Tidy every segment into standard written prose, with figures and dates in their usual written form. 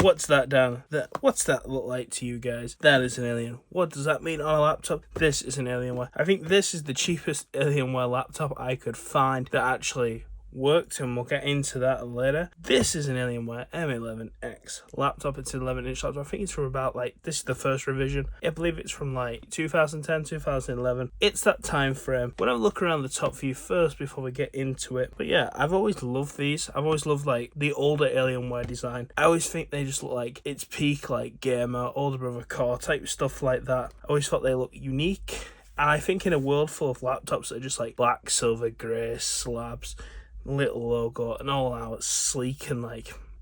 What's that down there? What's that look like to you guys? That is an Alien. What does that mean on a laptop? This is an Alienware. I think this is the cheapest Alienware laptop I could find that actually worked, and we'll get into that later. This is an Alienware M11X laptop. It's an 11-inch laptop. I think it's from about this is the first revision. I believe it's from 2010, 2011. It's that time frame. When I look around the top view first before we get into it, but yeah, I've always loved these. I've always loved the older Alienware design. I always think they just look like it's peak gamer, older brother core type stuff like that. I always thought they look unique, and I think in a world full of laptops that are just black, silver, grey slabs, little logo and all out sleek, and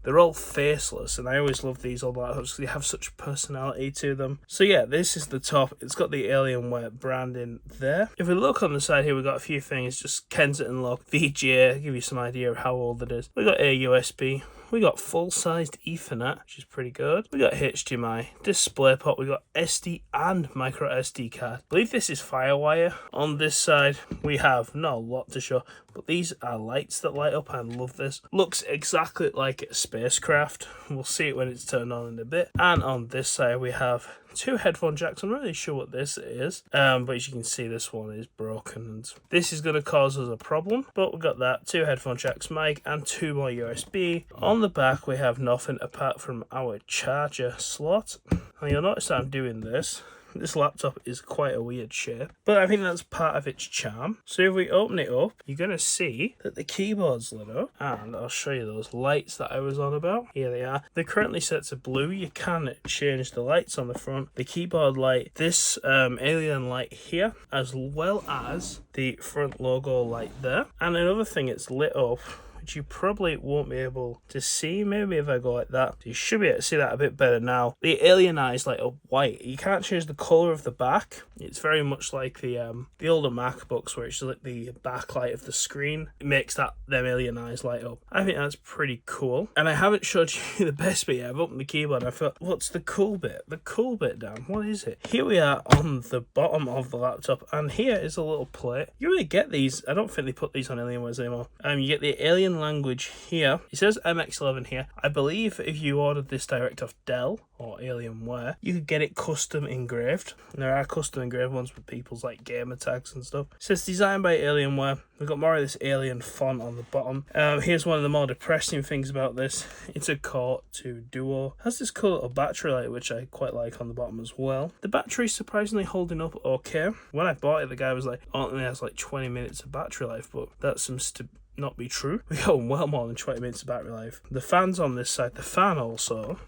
they're all faceless, and I always love these old laptops because they have such personality to them. So yeah, this is the top. It's got the Alienware branding there. If we look on the side here, we've got a few things, just Kensington lock, VGA, give you some idea of how old it is. We got a USB. We got full-sized Ethernet, which is pretty good. We got HDMI, DisplayPort, we got SD and micro SD card. I believe this is Firewire. On this side, we have not a lot to show, but these are lights that light up. I love this. Looks exactly like a spacecraft. We'll see it when it's turned on in a bit. And on this side, we have 2 headphone jacks. I'm not really sure what this is, but as you can see, this one is broken, and this is going to cause us a problem. But we've got that, 2 headphone jacks, mic, and 2 more USB. On the back, we have nothing apart from our charger slot. And you'll notice that I'm doing this. This laptop is quite a weird shape, but I think that's part of its charm. So if we open it up, you're going to see that the keyboard's lit up, and I'll show you those lights that I was on about. Here they are. They're currently set to blue. You can change the lights on the front, the keyboard light, this alien light here, as well as the front logo light there. And another thing, it's lit up, which you probably won't be able to see. Maybe if I go like that, you should be able to see that a bit better now. The alien eyes light up white. You can't change the colour of the back. It's very much like the older MacBooks, where it's like the backlight of the screen. It makes them alien eyes light up. I think that's pretty cool. And I haven't showed you the best bit yet. I've opened the keyboard and I thought, what's the cool bit? The cool bit, Dan, what is it? Here we are on the bottom of the laptop, and here is a little plate. You really get these. I don't think they put these on Alienwares anymore. You get the alien language here. It says MX11 here. I believe if you ordered this direct off Dell or Alienware, you could get it custom engraved. And there are custom engraved ones with people's gamer tags and stuff. It says designed by Alienware. We've got more of this alien font on the bottom. Here's one of the more depressing things about this. It's a Core 2 Duo. It has this cool little battery light, which I quite like on the bottom as well. The battery's surprisingly holding up okay. When I bought it, the guy was like, oh, it only has 20 minutes of battery life, but that seems to not be true. We got well more than 20 minutes of battery life. The fan's on this side. The fan also,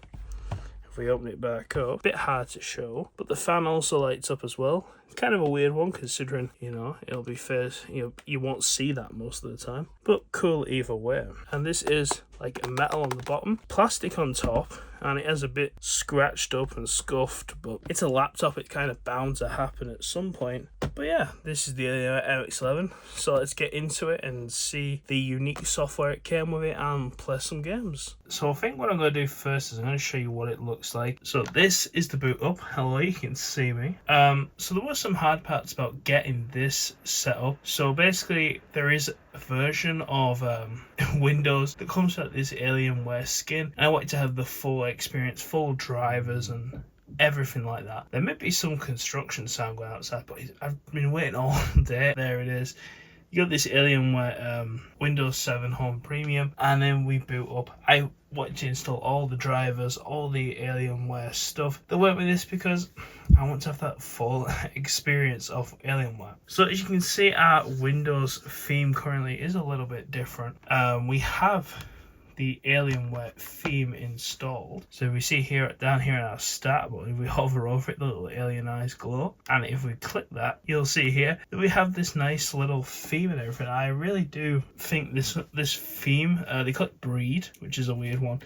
if we open it back up, a bit hard to show, but the fan also lights up as well. Kind of a weird one, considering it'll be first, you won't see that most of the time, but cool either way. And this is a metal on the bottom, plastic on top, and it has a bit scratched up and scuffed, but it's a laptop. It's kind of bound to happen at some point. But yeah, this is the MX11, so let's get into it and see the unique software it came with it and play some games. So I think what I'm going to do first is I'm going to show you what it looks like. So this is the boot up. Hello, you can see me. So there was some hard parts about getting this set up. So basically there is a version of Windows that comes with this Alienware skin, and I wanted to have the full experience, full drivers and everything like that. There may be some construction sound going outside, but I've been waiting all day. There it is. You got this Alienware Windows 7 Home Premium, and then we boot up. I wanted to install all the drivers, all the Alienware stuff that went with this, because I want to have that full experience of Alienware. So as you can see, our Windows theme currently is a little bit different. We have the Alienware theme installed. So we see here down here in our start button, if we hover over it, the little alien eyes glow, and if we click that, you'll see here that we have this nice little theme and everything. I really do think this theme, they call it Breed, which is a weird one.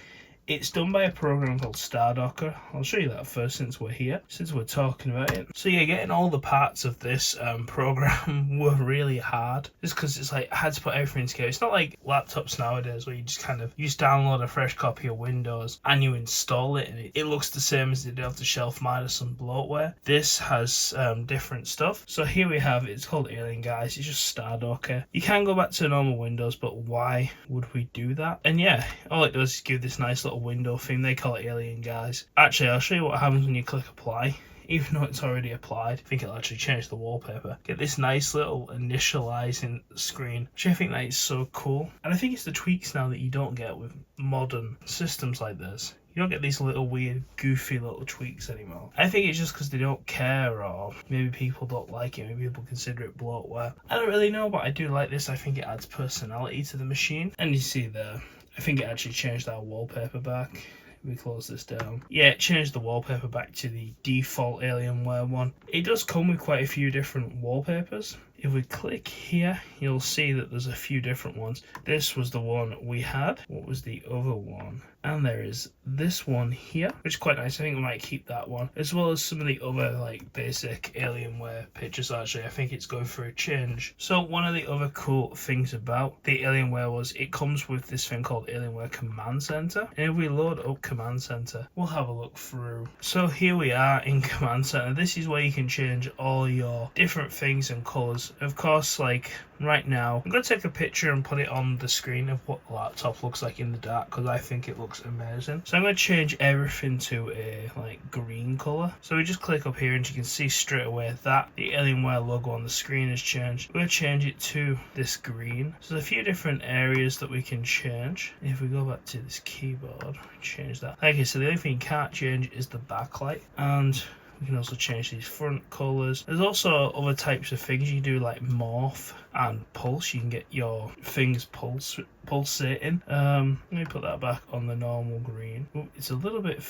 It's done by a program called StarDocker. I'll show you that first since we're here, since we're talking about it. So yeah, getting all the parts of this program were really hard, just because it's I had to put everything together. It's not like laptops nowadays where you just download a fresh copy of Windows and you install it, and it looks the same as they do off the shelf minus some bloatware. This has different stuff. So here we have, it's called Alien Guys. It's just StarDocker. You can go back to normal Windows, but why would we do that? And yeah, all it does is give this nice little little window theme. They call it Alien, guys. Actually, I'll show you what happens when you click apply. Even though it's already applied, I think it'll actually change the wallpaper. Get this nice little initializing screen, which I think that is so cool. And I think it's the tweaks now that you don't get with modern systems like this. You don't get these little weird, goofy little tweaks anymore. I think it's just because they don't care, or maybe people don't like it, maybe people consider it bloatware. I don't really know, but I do like this. I think it adds personality to the machine. And you see there, I think it actually changed our wallpaper back. We close this down. Yeah, it changed the wallpaper back to the default Alienware one. It does come with quite a few different wallpapers. If we click here, you'll see that there's a few different ones. This was the one we had. What was the other one? And there is this one here, which is quite nice. I think we might keep that one, as well as some of the other like basic Alienware pictures. Actually, I think it's going for a change. So one of the other cool things about the Alienware was it comes with this thing called Alienware Command Center. And if we load up Command Center, we'll have a look through. So here we are in Command Center. This is where you can change all your different things and colors. Of course, like right now, I'm going to take a picture and put it on the screen of what the laptop looks like in the dark, because I think it looks amazing. So I'm going to change everything to a like green color. So we just click up here and you can see straight away that the Alienware logo on the screen has changed. We're going to change it to this green. So there's a few different areas that we can change. If we go back to this keyboard, change that. Okay, so the only thing you can't change is the backlight, and we can also change these front colors. There's also other types of things you can do, like morph and pulse. You can get your things pulsating. Let me put that back on the normal green. Ooh, it's a little bit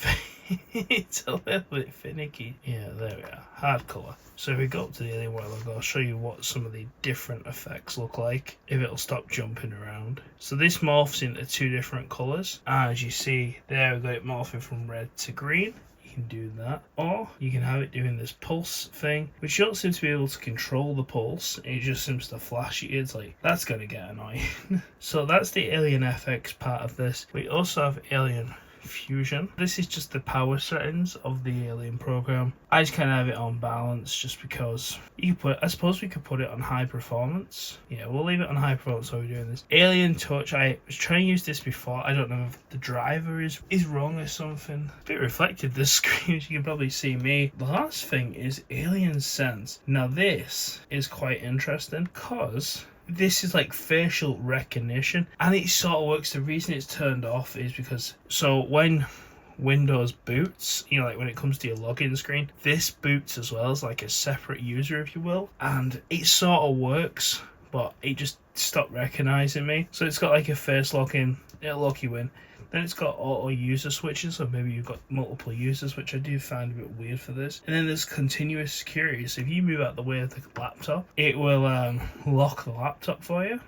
it's a little bit finicky. Yeah, there we are. Hard color. So if we go up to the Alienware logo, I'll show you what some of the different effects look like if it'll stop jumping around. So this morphs into two different colors. As you see there, we've got it morphing from red to green. Do that, or you can have it doing this pulse thing, which you don't seem to be able to control the pulse. It just seems to flash you. It's like, that's gonna get annoying. So that's the Alien FX part of this. We also have Alien Fusion. This is just the power settings of the Alien program. I just kind of have it on balance just because you can put, I suppose we could put it on high performance. Yeah, we'll leave it on high performance while we're doing this. Alien Touch, I was trying to use this before. I don't know if the driver is wrong or something. A bit reflective, this screen, as you can probably see me. The last thing is Alien Sense. Now this is quite interesting because this is like facial recognition, and it sort of works. The reason it's turned off is because, so when Windows boots, you know, like when it comes to your login screen, this boots as well as like a separate user, if you will, and it sort of works, but it just stopped recognizing me. So it's got like a face login, it'll lock you in. Then it's got auto user switches, so maybe you've got multiple users, which I do find a bit weird for this. And then there's continuous security, so if you move out the way of the laptop, it will lock the laptop for you,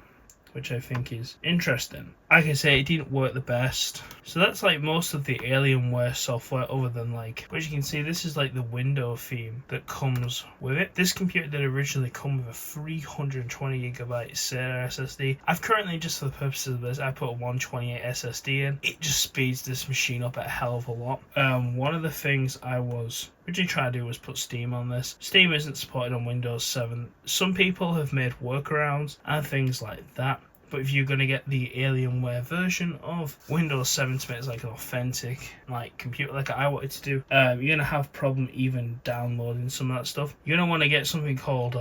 which I think is interesting. Like I say, it didn't work the best. So that's like most of the Alienware software, other than like, as you can see, this is like the window theme that comes with it. This computer did originally come with a 320GB SATA SSD. I've currently, just for the purposes of this, I put a 128 SSD in. It just speeds this machine up a hell of a lot. One of the things I was originally trying to do was put Steam on this. Steam isn't supported on Windows 7. Some people have made workarounds and things like that. But if you're going to get the Alienware version of Windows 7 to make it like an authentic like computer, like I wanted to do, you're going to have problem even downloading some of that stuff. You're going to want to get something called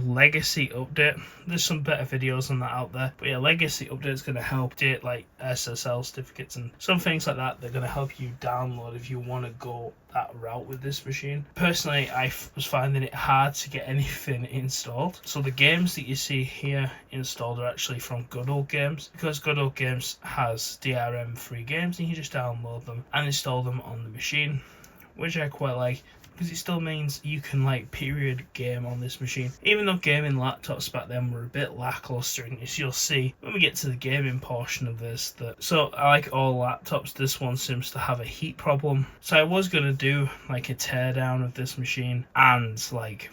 Legacy Update. There's some better videos on that out there. But yeah, Legacy Update is going to help update like SSL certificates and some things like that. They're going to help you download if you want to go that route with this machine. Personally, I was finding it hard to get anything installed. So the games that you see here installed are actually from Good Old Games, because Good Old Games has DRM free games and you just download them and install them on the machine, which I quite like, because it still means you can like period game on this machine. Even though gaming laptops back then were a bit lackluster, and as you'll see when we get to the gaming portion of this, that so like all laptops, this one seems to have a heat problem. So I was going to do like a teardown of this machine and like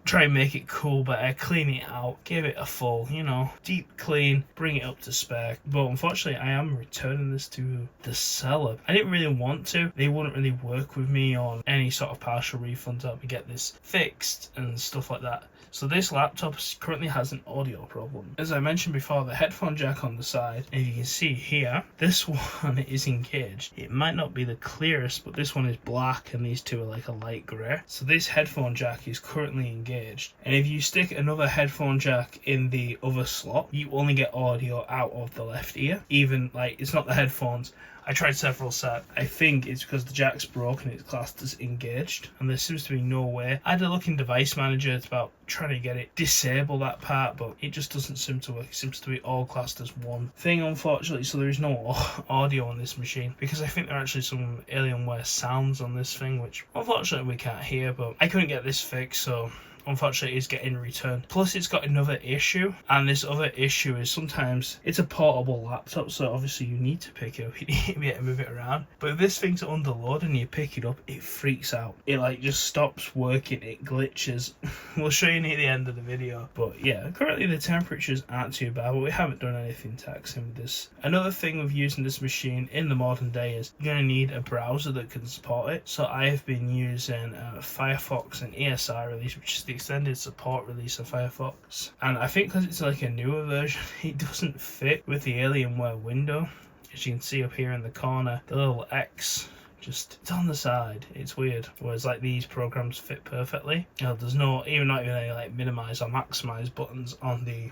try and make it cool better, clean it out, give it a full, you know, deep clean, bring it up to spec. But unfortunately, I am returning this to the seller. I didn't really want to. They wouldn't really work with me on any sort of partial refund to help me get this fixed and stuff like that. So this laptop currently has an audio problem. As I mentioned before, the headphone jack on the side, and you can see here, this one is engaged. It might not be the clearest, but this one is black and these two are like a light grey. So this headphone jack is currently engaged. And if you stick another headphone jack in the other slot, you only get audio out of the left ear. Even like, it's not the headphones. I tried several sets. I think it's because the jack's broken, it's classed as engaged, and there seems to be no way. I had a look in Device Manager, it's about trying to get it, disable that part, but it just doesn't seem to work. It seems to be all classed as one thing, unfortunately, so there is no audio on this machine, because I think there are actually some Alienware sounds on this thing, which unfortunately we can't hear, but I couldn't get this fixed, so unfortunately it's getting returned. Plus it's got another issue, and this other issue is sometimes it's a portable laptop, so obviously you need to pick it up, you need to be able to move it around. But if this thing's under load and you pick it up, it freaks out. It like just stops working, it glitches. We'll show you near the end of the video. But yeah, currently the temperatures aren't too bad, but we haven't done anything taxing with this. Another thing with using this machine in the modern day is you're going to need a browser that can support it. So I have been using Firefox and ESI release, which is the extended support release of Firefox, and I think because it's like a newer version, it doesn't fit with the Alienware window. As you can see up here in the corner, the little X, just it's on the side. It's weird. Whereas like these programs fit perfectly. You know, there's not even any like minimize or maximize buttons on the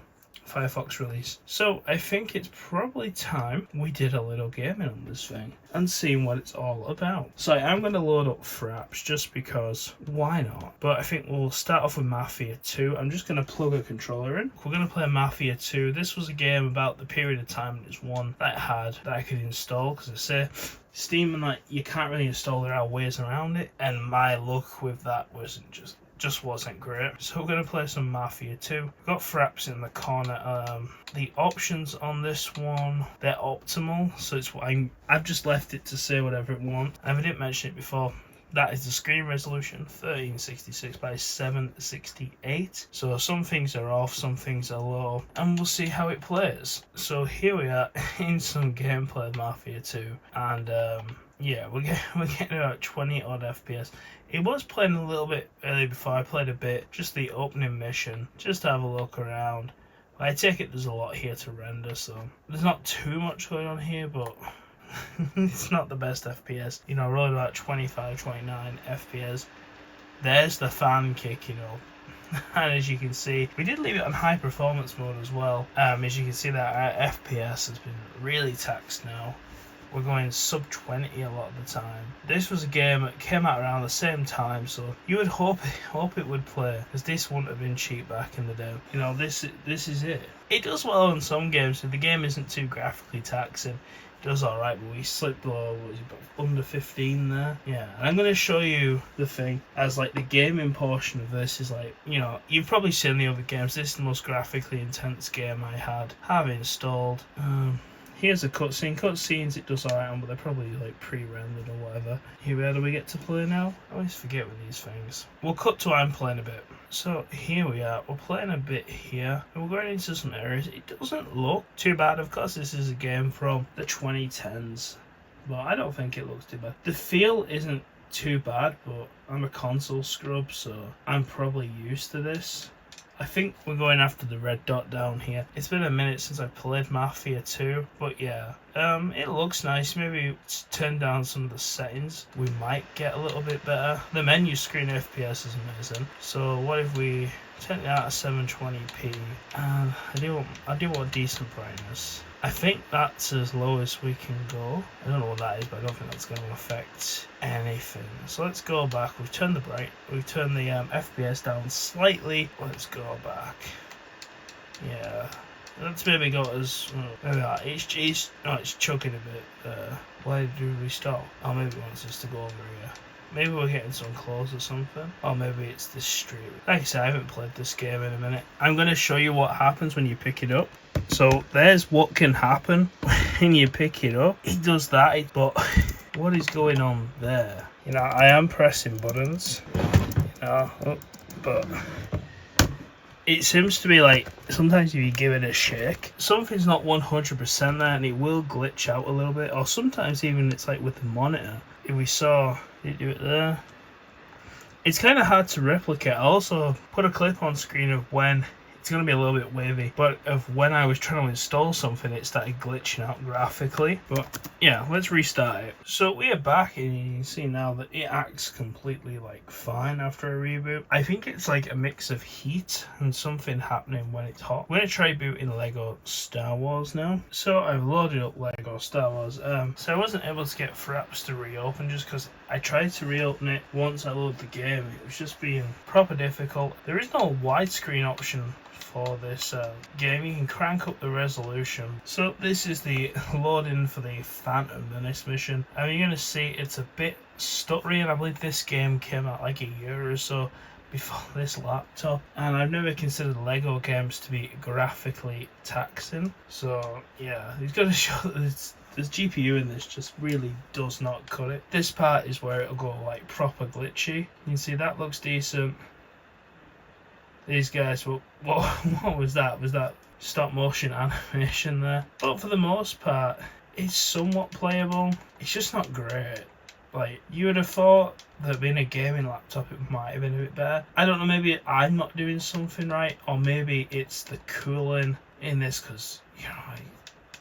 Firefox release. So I think it's probably time we did a little gaming on this thing and seeing what it's all about. So I'm going to load up Fraps just because why not? But I think we'll start off with Mafia 2. I'm just going to plug a controller in. We're going to play Mafia 2. This was a game about the period of time it's one that I had that I could install, because I say Steam and like you can't really install, there are ways around it, and my luck with that wasn't just wasn't great. So we're going to play some Mafia 2. We've got Fraps in the corner. The options on this one, they're optimal, so it's I've just left it to say whatever it wants. I didn't mention it before. That is the screen resolution, 1366 by 768. So some things are off, some things are low, and we'll see how it plays. So here we are in some gameplay of Mafia 2, and yeah, we're getting about 20 odd FPS. It was playing a little bit early before I played a bit, just the opening mission, just to have a look around. I take it there's a lot here to render, so there's not too much going on here, but it's not the best FPS. You know, really about 25, 29 FPS. There's the fan kicking up. And as you can see, we did leave it on high performance mode as well. As you can see that our FPS has been really taxed now. We're going sub 20 a lot of the time. This was a game that came out around the same time, so you would hope it would play, because this wouldn't have been cheap back in the day. You know, this is it. It does well in some games, if the game isn't too graphically taxing. It does alright, but we slipped below, what was it, under 15 there? Yeah, and I'm going to show you the thing, as like the gaming portion of this is like, you know, you've probably seen the other games. This is the most graphically intense game I have installed. Here's a cutscene. Cutscenes it does alright on, but they're probably like pre-rendered or whatever. Here, where do we get to play now? I always forget with these things. We'll cut to I'm playing a bit. So here we are. We're playing a bit here, and we're going into some areas. It doesn't look too bad. Of course, this is a game from the 2010s, but I don't think it looks too bad. The feel isn't too bad, but I'm a console scrub, so I'm probably used to this. I think we're going after the red dot down here. It's been a minute since I played Mafia 2, but yeah, it looks nice. Maybe turn down some of the settings. We might get a little bit better. The menu screen FPS is amazing. So what if we turn it out to 720p? And I do want decent brightness. I think that's as low as we can go. I don't know what that is, but I don't think that's going to affect anything. So let's go back. We've turned the FPS down slightly. Let's go back. Yeah, let's maybe go as it's chugging a bit. Why do we stop? Oh, maybe it wants us to go over here. Maybe we're getting some clothes or something. Or maybe it's the street. Like I said, I haven't played this game in a minute. I'm going to show you what happens when you pick it up. So there's what can happen when you pick it up. It does that, but what is going on there? You know, I am pressing buttons. You know, but it seems to be like sometimes if you give it a shake, something's not 100% there and it will glitch out a little bit, or sometimes even it's like with the monitor. If we saw it do it there, it's kind of hard to replicate. I also put a clip on screen of when it's going to be a little bit wavy, but of when I was trying to install something, it started glitching out graphically. But yeah, let's restart it. So we are back, and you can see now that it acts completely like fine after a reboot. I think it's like a mix of heat and something happening when it's hot. We're going to try booting Lego Star Wars now. So I've loaded up Lego Star Wars. So I wasn't able to get Fraps to reopen just because I tried to reopen it once I loaded the game. It was just being proper difficult. There is no widescreen option for this game. You can crank up the resolution. So this is the loading for the Phantom Menace mission, and you're going to see it's a bit stuttery, and I believe this game came out like a year or so before this laptop, and I've never considered Lego games to be graphically taxing. So yeah, he's going to show that this GPU in this just really does not cut it. This part is where it'll go like proper glitchy. You can see that looks decent. These guys, what was that? Was that stop motion animation there? But for the most part, it's somewhat playable. It's just not great. Like, you would have thought that being a gaming laptop, it might have been a bit better. I don't know, maybe I'm not doing something right, or maybe it's the cooling in this, because, you know,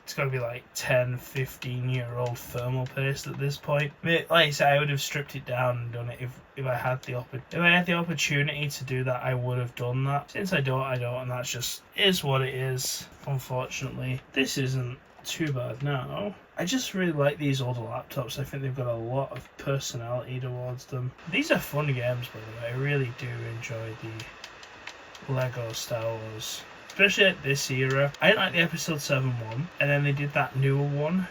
it's got to be like 10-15-year-old thermal paste at this point. Like I said, I would have stripped it down and done it if I had the opportunity to do that. I would have done that. Since I don't, and that's just is what it is. Unfortunately, this isn't too bad now. I just really like these older laptops. I think they've got a lot of personality towards them. These are fun games, by the way. I really do enjoy the Lego Star Wars. Especially at this era. I didn't like the episode 7 one, and then they did that newer one.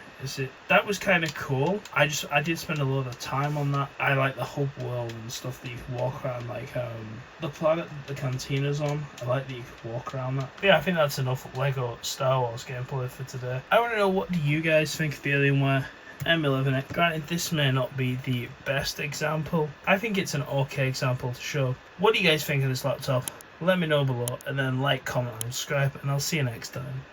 That was kind of cool. I did spend a lot of time on that. I like the hub world and stuff that you can walk around, like the planet that the cantina's on. I like that you can walk around that. But yeah, I think that's enough Lego Star Wars gameplay for today. I want to know, what do you guys think of the Alienware M11X? Granted, this may not be the best example. I think it's an okay example to show. What do you guys think of this laptop? Let me know below, and then like, comment, and subscribe, and I'll see you next time.